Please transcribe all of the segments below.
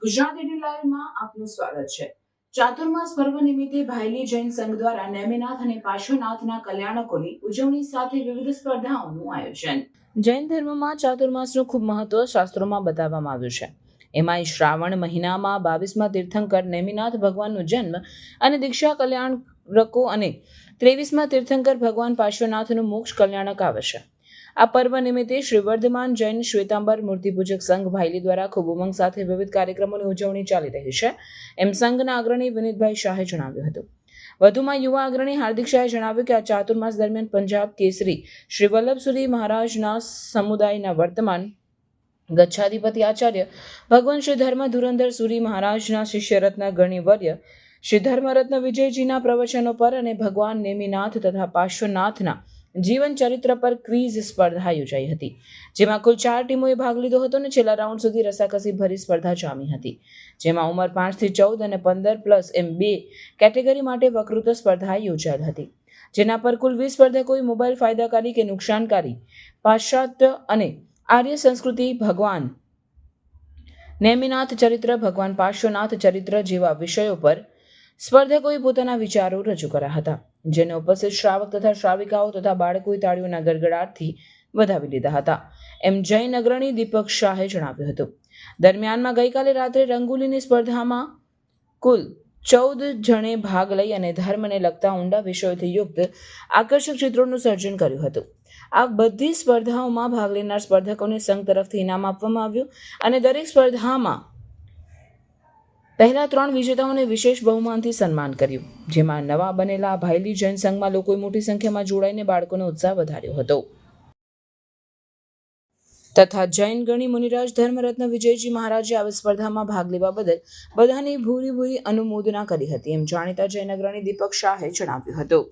Gujarat at લાઈવમાં આપનું સ્વાગત છે। ચાતુર્માસ પર્વ નિમિત્તે ભાયલી જૈન સંઘ દ્વારા નેમિનાથ અને પાર્શ્વનાથના કલ્યાણકોની ઉજવણી સાથે વિવિધ સ્પર્ધાઓનું આયોજન। જૈન ધર્મમાં ચાતુર્માસનું ખૂબ મહત્વ શાસ્ત્રોમાં બતાવવામાં આવ્યું છે। એમાંય શ્રાવણ મહિનામાં 22મા તીર્થંકર નેમિનાથ ભગવાનનો જન્મ અને દીક્ષા કલ્યાણકો અને 23મા તીર્થંકર ભગવાન પાર્શ્વનાથનું મોક્ષ કલ્યાણક આવે છે। આ પર્વ નિમિત્તે શ્રી વર્ધમાન જૈન શ્વેતાંબર મૂર્તિપૂજક સંઘ ભાયલી દ્વારા ખૂબ ઉમંગ સાથે વિવિધ કાર્યક્રમોની ઉજવણી ચાલી રહી છે, એમ સંઘના અગ્રણી વિનીતભાઈ શાહે જણાવ્યું હતું। વધુમાં યુવા અગ્રણી હાર્દિક શાહે જણાવ્યું કે આ ચાતુર્માસ દરમિયાન પંજાબ કેસરી શ્રી વલ્લભસુરી મહારાજના સમુદાયના વર્તમાન ગચ્છાધિપતિ આચાર્ય ભગવાન શ્રી ધર્મ ધુરંધર સુરી મહારાજના શિષ્યરત્ન ગણિવર્ય શ્રી ધર્મરત્ન વિજયજીના પ્રવચનો પર અને ભગવાન નેમિનાથ તથા પાર્શ્વનાથના જીવન ચરિત્ર પર ક્વિઝ સ્પર્ધા યોજાઈ હતી, જેમાં કુલ 4 ટીમોએ ભાગ લીધો હતો અને છેલ્લા રાઉન્ડ સુધી રસાકસી ભરી સ્પર્ધા જામી હતી, જેમાં ઉંમર 5 થી 14 અને 15+ એમ 2 કેટેગરી માટે વક્તૃત્વ સ્પર્ધા યોજાયેલ હતી, જેના પર કુલ 20 સ્પર્ધકોએ મોબાઈલ ફાયદાકારી કે નુકસાનકારી, પાશ્ચાત્ય અને આર્ય સંસ્કૃતિ, ભગવાન નેમિનાથ ચરિત્ર, ભગવાન પાર્શ્વનાથ ચરિત્ર જેવા વિષયો પર સ્પર્ધકોએ પોતાના વિચારો રજૂ કર્યા હતા, જેને ઉપસ્થિત શ્રાવક તથા શ્રાવિકાઓ તથા બાળકોએ તાળીઓના ગડગડાટથી વધાવી લીધા હતા, એમ જૈન અગ્રણી દીપક શાહે જણાવ્યું હતું। દરમિયાનમાં ગઈકાલે રાત્રે રંગોલીની સ્પર્ધામાં કુલ 14 જણે ભાગ લઈ અને ધર્મને લગતા ઊંડા વિષયોથી યુક્ત આકર્ષક ચિત્રોનું સર્જન કર્યું હતું। આ બધી સ્પર્ધાઓમાં ભાગ લેનાર સ્પર્ધકોને સંઘ તરફથી ઇનામ આપવામાં આવ્યું અને દરેક સ્પર્ધામાં પહેલા 3 વિજેતાઓને વિશેષ બહુમાનથી સન્માન કર્યું, જેમાં નવા બનેલા ભાયલી જૈન સંઘમાં લોકોએ મોટી સંખ્યામાં જોડાઈને બાળકોનો ઉત્સાહ વધાર્યો હતો તથા જૈન ગણી મુનિરાજ ધર્મરત્ન વિજયજી મહારાજે આવી સ્પર્ધામાં ભાગ લેવા બદલ બધાની ભૂરી અનુમોદના કરી હતી, એમ જાણીતા જૈન અગ્રણી દીપક શાહે જણાવ્યું હતું।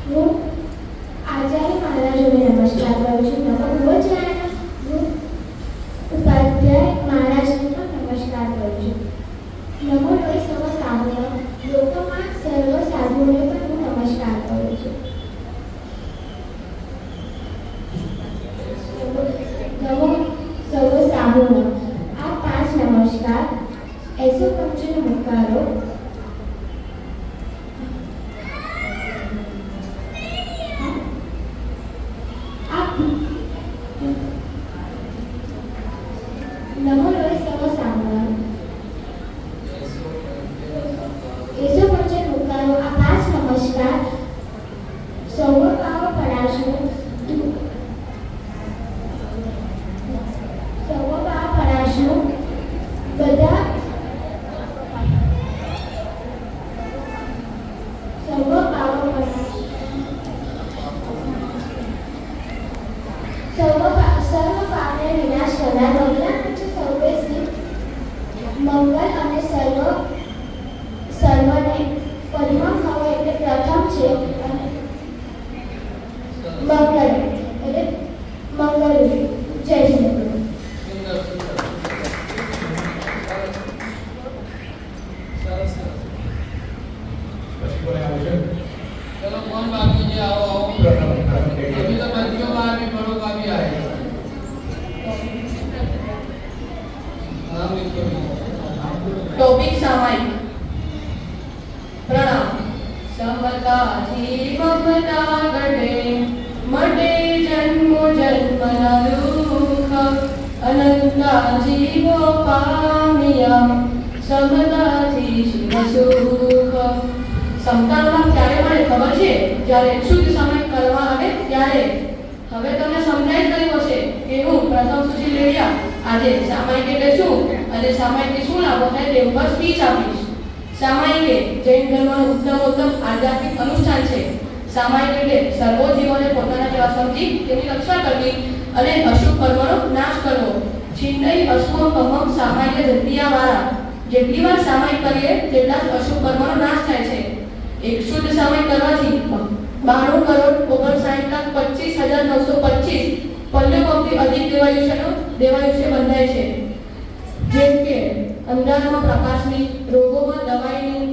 હું આચાર્ય મહારાજોને નમસ્કાર કરું છું. નમો ભુવજાય. હું ઉપાધ્યાય મહારાજને પણ નમસ્કાર કરું છું. નમો લોય સર્વ સાધુઓ લોકોમાં સર્વ સાધુઓને પણ હું નમસ્કાર કરું છું. નમો સર્વ સાધુઓ. આ 5 નમસ્કાર એસો પંચનો મુકારો નમો લોય સર્વ સાધુઓ એસો પંચનો મુકારો. આ 5 નમસ્કાર સર્વ પાવ પરાશો બધા સર્વ પાપને વિનાશ કરનાર ભગવાન સર્વે મંગલ અને સર્વને પરિમમ ભવ એટલે પ્રથમ છે અને મંગળ એટલે મંગળ. જય શ્રી चलो कौन बाकी है? आओ आओ, अभी तो बच्चियों का भी बड़ों का भी आए। नाम लिखो। टॉपिक सामायिक. प्रणाम. समताची ममता घटे मटे जन्मो जन्मना दुःख अनंता जीवो पामिया समताची शिव सुख. સમતાનો લાભ ક્યારે મળે ખબર છે? જ્યારે શુદ્ધ સમય કરવા આવે ત્યારે. હવે તમને સમજાઈ ગયું હશે કે હું પ્રથમ સુશીલ લેડિયા આજે સામાયિક એટલે શું અને સામાયિકથી શું લાભો થાય તે ઉપર સ્પીચ આપીશ. સામાયિક એ જૈન ધર્મનું ઉત્તમ આધ્યાત્મિક અનુષ્ઠાન છે. સામાયિક એટલે સર્વો જીવોને પોતાના જેવા સમજી તેની રક્ષા કરવી અને અશુભ કર્મનો નાશ કરવો. છિંદઈ અશુભ કમમ સામાયિક જંતિયાવાળા. જેટલી વાર સામાયિક કરીએ તેટલા જ અશુભ કર્મનો નાશ થાય છે. એક શુદ્ધ સમય કરવાથી 92,59,25,925 પલ્લવથી અધિક દેવાયુષ્ય બંધાય છે. જેમ કે અંધારામાં પ્રકાશની, રોગોમાં દવાઈની,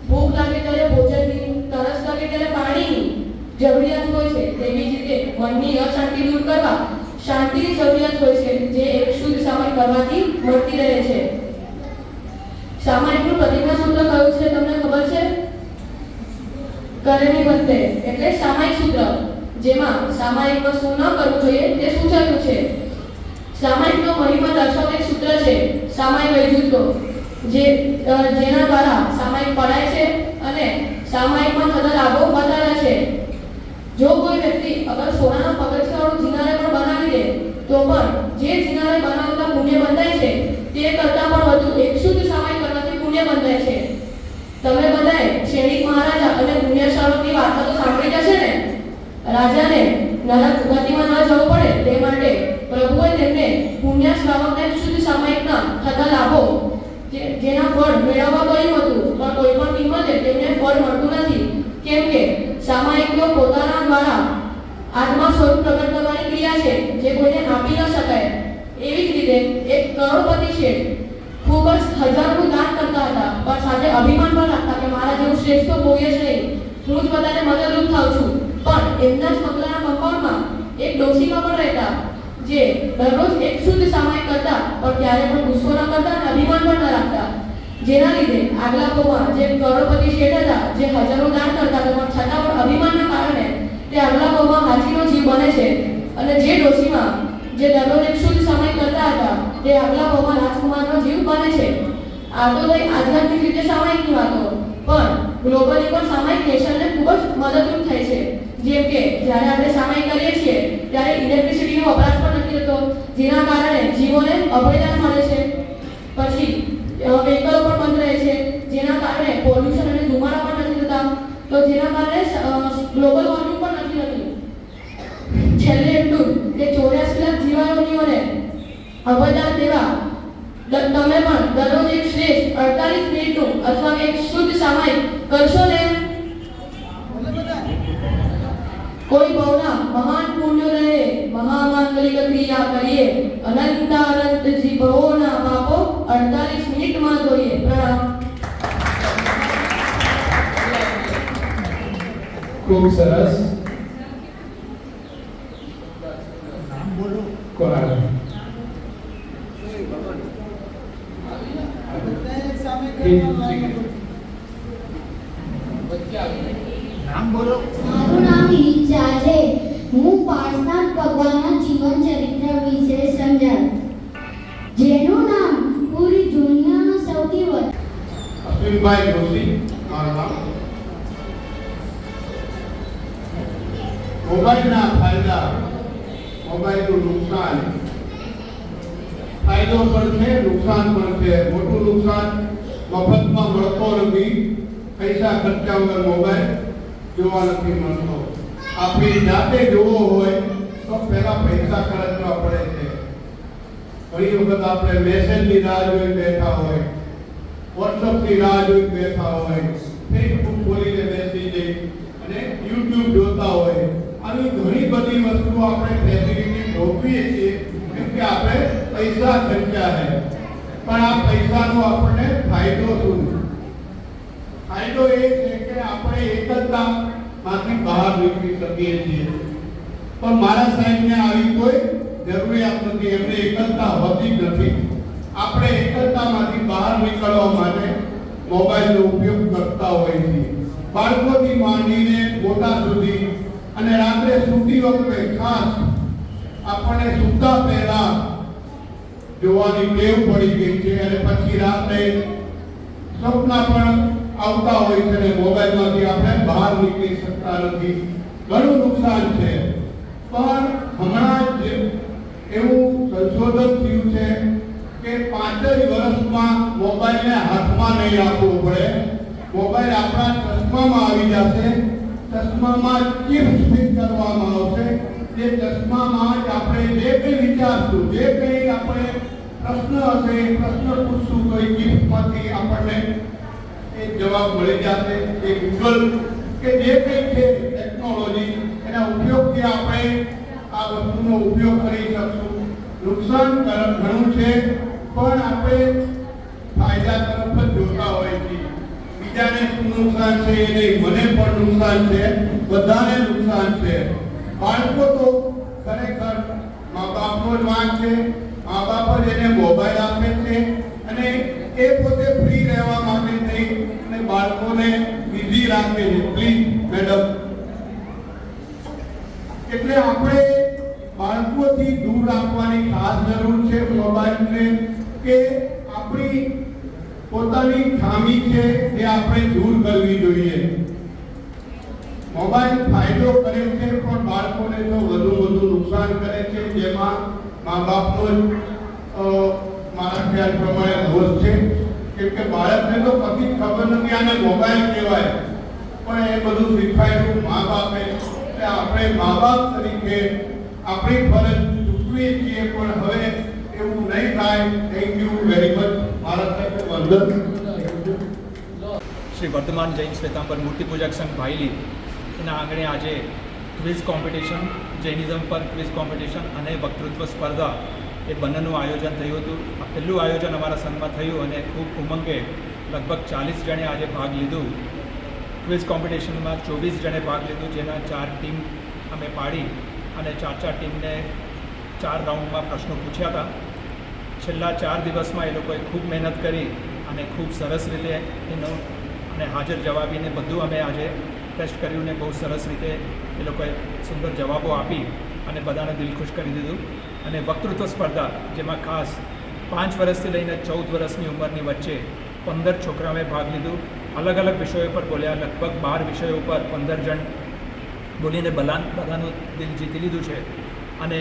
ભૂખ લાગે ત્યારે ભોજનની, તરસ લાગે ત્યારે પાણીની જરૂરિયાત હોય છે. તેવી જ રીતે મનની અશાંતિ દૂર કરવા શાંતિની જરૂરિયાત હોય છે, જે એક શુદ્ધ સમય કરવાથી મળતી રહે છે. સામાયિકનું પ્રતિજ્ઞા સૂત્ર કયું છે તમને ખબર છે? કરે નિબંધે એટલે સામાયિક સૂત્ર, જેમાં સામાયિકમાં શું ન કરવું જોઈએ તે સૂચવ્યું છે. સામાયિકનો મહિમા દર્શાવતું એક સૂત્ર છે સામાયિક વૈજુતો, જેના દ્વારા સામાયિક પડાય છે અને સામાયિકમાં થતા લાભો બતાવ્યા છે. જો કોઈ વ્યક્તિ અગર સોનાના પગથિયાવાળું જિનાલય પણ બનાવી દે તો પણ જે જિનાલય બનાવતા પુણ્ય બંધાય છે તે કરતાં પણ વધુ એક શુદ્ધ સામાયિક કરવાથી પુણ્ય બંધાય છે. તમે બધાએ ક્ષણિક મહારાજા અને પુણ્યશાળોની વાર્તા તો સાંભળી જશે ને. રાજાને નરક ગતિમાં ન જવું પડે તે માટે પ્રભુએ તેમને પુણ્ય શ્રાવકને શુદ્ધ સામાયિકના થતા લાભો જેના ફળ મેળવવા કહ્યું હતું, પણ કોઈ પણ કિંમતે તેમને ફળ મળતું નથી. કેમ કે સામાયિકનો પોતાના દ્વારા આત્મા સ્વરૂપ પ્રગટ કરવાની ક્રિયા છે, જે કોઈને આપી ન શકાય. એવી જ રીતે એક કરોડપતિ શેઠ ખૂબ જ હજારોનું દાન કરતા હતા, પણ સાથે અભિમાન પણ રાખતા કે મારા જેવું શ્રેષ્ઠ તો કોઈ જ નહીં, હું જ બધાને મદદરૂપ થાઉં છું. પણ એમના જ બંગલાના કમ્પાઉન્ડમાં એક ડોશીમાં પણ રહેતા, જે દરરોજ એક શુદ્ધ સામાયિક કરતા, પણ ક્યારે પણ ગુસ્સો ન કરતા અને અભિમાન પણ ન રાખતા. જેના લીધે આગલા ભાવમાં જે કરોડપતિ શેઠ હતા, જે હજારો દાન કરતા હતા, પણ છતાં પણ અભિમાનના કારણે તે આગલા ભાવમાં હાથીનો જીવ બને છે. અને જે ડોશીમાં જે દરરોજ એક શુદ્ધ સમય કરતા હતા, તે આગલા ભાવમાં રાજકુમારનો જીવ બને છે. આ તો થઈ આધ્યાત્મિક રીતે સામાયિકની વાતો, પણ ગ્લોબલી પણ સામાયિક નેશનને ખૂબ જ મદદરૂપ થાય છે. જેમ કે જ્યારે આપણે સામાયિક કરીએ છીએ ત્યારે ઇલેક્ટ્રિસિટીનો વપરાશ પણ નથી થતો, જેના કારણે જીવોને અભયદાન મળે છે. પછી વ્હીકલો પણ બંધ રહે છે, જેના કારણે પોલ્યુશન અને ધુમાડા પણ નથી થતા, તો જેના કારણે ગ્લોબલ વોર્મિંગ પણ નથી થતી. છેલ્લે એટલું કે 84 લાખ જીવાણુઓને અભયદાન દેવા તમે પણ દરરોજ એક શ્રેષ્ઠ 48 મિનિટનું અથવા એક શુદ્ધ સામાયિક કરશો ને. કોઈ ભવના મહાન પુણ્યોદયે મહામાંગલિક ક્રિયા કરીએ અનંતાનંત જીભોના પાપો 48 મિનિટમાં ધોઈએ. પ્રણામ. ખૂબ સરસ. કોણ? મારું નામ ઈચ્છા છે. હું પાર્થનાથ ભગવાનના જીવન ચરિત્ર વિશે સમજાવું, જેનું નામ પૂરી દુનિયાનો સૌથી અશ્વિનભાઈ જોશી મારું નામ. મોબાઈલના ફાયદા, મોબાઈલનું નુકસાન. ફાયદો પણ છે, નુકસાન પણ છે. મોટું નુકસાન મફતમાં મળતો નથી. પૈસા ખર્ચા વગર મોબાઈલ જોવા નથી મળતો. આપણી જાતે જોવો હોય તો પહેલા પૈસા ખર્ચવા પડે છે. ઘણી વખત આપણે મેસેજની રાહ જોઈ બેઠા હોય, વોટ્સઅપની રાહ જોઈ બેઠા હોય, ફેસબુક ખોલીને બેસી જઈ અને યુટ્યુબ જોતા હોય. આવી ઘણી બધી વસ્તુઓ આપણે ફેસિલિટી ભોગવીએ છીએ કેમ કે આપણે પૈસા ખર્ચ્યા છે. પણ આ પૈસાનો આપણને ફાયદો શું? ફાયદો એ છે કે આપણે એકલતામાંથી બહાર નીકળી શકીએ છીએ. પણ મારા સાહેબને આવી કોઈ જરૂરિયાત નથી, એમને એકલતા હોતી જ નથી. આપણે એકલતામાંથી બહાર નીકળવા માટે મોબાઈલનો ઉપયોગ કરતા હોઈએ છીએ. બાળકોથી માંડીને મોટા સુધી અને રાત્રે સૂતી વખતે ખાસ આપણને સૂતા પહેલા જોવાની ટેવ પડી ગઈ છે અને પછી રાત્રે સપના પણ આવતા હોય છે અને મોબાઈલમાંથી આપણે બહાર નીકળી શકતા નથી. ઘણું નુકસાન છે. પણ હમણાં જ એવું સંશોધન થયું છે કે 5 જ વર્ષમાં મોબાઈલને હાથમાં નહીં રાખવો પડે. મોબાઈલ આપણા ચશ્મામાં આવી જશે. ચશ્મામાં ચિપ ફિટ કરવામાં આવશે. તે ચશ્મામાં જ આપણે જે કંઈ વિચારશું, જે કંઈ આપણે પ્રશ્ન હશે એ પ્રશ્ન પૂછશું તો એ ચિપમાંથી આપણને એ જવાબ મળી જશે. એ ગૂગલ કે જે કંઈ છે ટેકનોલોજી, એના ઉપયોગથી આપણે આ વસ્તુનો ઉપયોગ કરી શકશું. નુકસાન ઘણું છે પણ આપણે ફાયદા તરફ જ જોતા હોય છે. બીજાને શું નુકસાન છે એ નહીં, મને પણ નુકસાન છે, બધાને નુકસાન છે. બાળકો તો ખરેખર મા બાપનો જ વાંક છે. મા બાપ જ એને મોબાઈલ આપે છે અને એ પોતે ફ્રી રહેવા માટે થઈ અને બાળકોને બિઝી રાખે છે. પ્લીઝ મેડમ, એટલે આપણે બાળકોથી દૂર રાખવાની ખાસ જરૂર છે મોબાઈલને. કે આપણી પોતાની ખામી છે જે આપણે દૂર કરવી જોઈએ. મોબાઈલ ફાયદો કરે છે પણ બાળકોને તો વધુ નુકસાન કરે છે, જેમાં મા બાપનો જ મારા ખ્યાલ પ્રમાણે દોષ છે. કેમ કે બાળકને તો કદી ખબર નથી આને મોબાઈલ કહેવાય, પણ એ બધું શીખવાયેલું મા બાપે. એટલે આપણે મા બાપ તરીકે આપણી ફરજ ચૂકવીએ છીએ પણ હવે એવું નહીં થાય. Thank you very much. મારા સાથે વંદન. શ્રી વર્ધમાન જૈન શ્વેતાંબર મૂર્તિ પૂજક સંઘ ભાઈલી એના આંગણે આજે ક્વિઝ કોમ્પિટિશન, જૈનિઝમ પર ક્વિઝ કોમ્પિટિશન અને વક્તૃત્વ સ્પર્ધા એ બંનેનું આયોજન થયું હતું. આ પહેલું આયોજન અમારા સંઘમાં થયું અને ખૂબ ઉમંગે લગભગ 40 જણે આજે ભાગ લીધું. ક્વિઝ કોમ્પિટિશનમાં 24 જણે ભાગ લીધું, જેના 4 ટીમ અમે પાડી અને 4 ટીમને 4 રાઉન્ડમાં પ્રશ્નો પૂછ્યા હતા. છેલ્લા 4 દિવસમાં એ લોકોએ ખૂબ મહેનત કરી અને ખૂબ સરસ રીતે એનો અને હાજર જવાબીને બધું અમે આજે ટેસ્ટ કર્યું ને બહુ સરસ રીતે એ લોકોએ સુંદર જવાબો આપી અને બધાને દિલખુશ કરી દીધું. અને વક્તૃત્વ સ્પર્ધા, જેમાં ખાસ 5 વર્ષથી લઈને 14 વર્ષની ઉંમરની વચ્ચે 15 છોકરાઓએ ભાગ લીધું. અલગ અલગ વિષયો પર બોલ્યા. લગભગ 12 વિષયો પર 15 જણ બોલીને બધાનું દિલ જીતી લીધું છે. અને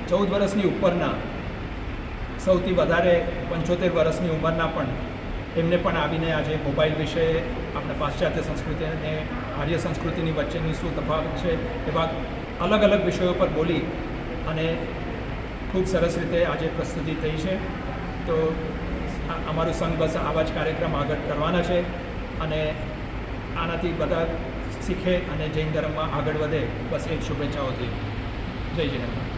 14 વર્ષની ઉપરના સૌથી વધારે 75 વર્ષની ઉંમરના પણ એમને પણ આવીને આજે મોબાઈલ વિશે આપણે પાશ્ચાત્ય સંસ્કૃતિ અને આર્ય સંસ્કૃતિની વચ્ચેની શું તફાવત છે એવા અલગ અલગ વિષયો પર બોલી અને ખૂબ સરસ રીતે આજે પ્રસ્તુતિ થઈ છે. તો અમારું સંઘ બસ આવા જ કાર્યક્રમ આગળ કરવાના છે અને આનાથી બધા શીખે અને જૈન ધર્મમાં આગળ વધે, બસ એ જ શુભેચ્છાઓથી. જય જિનેન્દ્ર.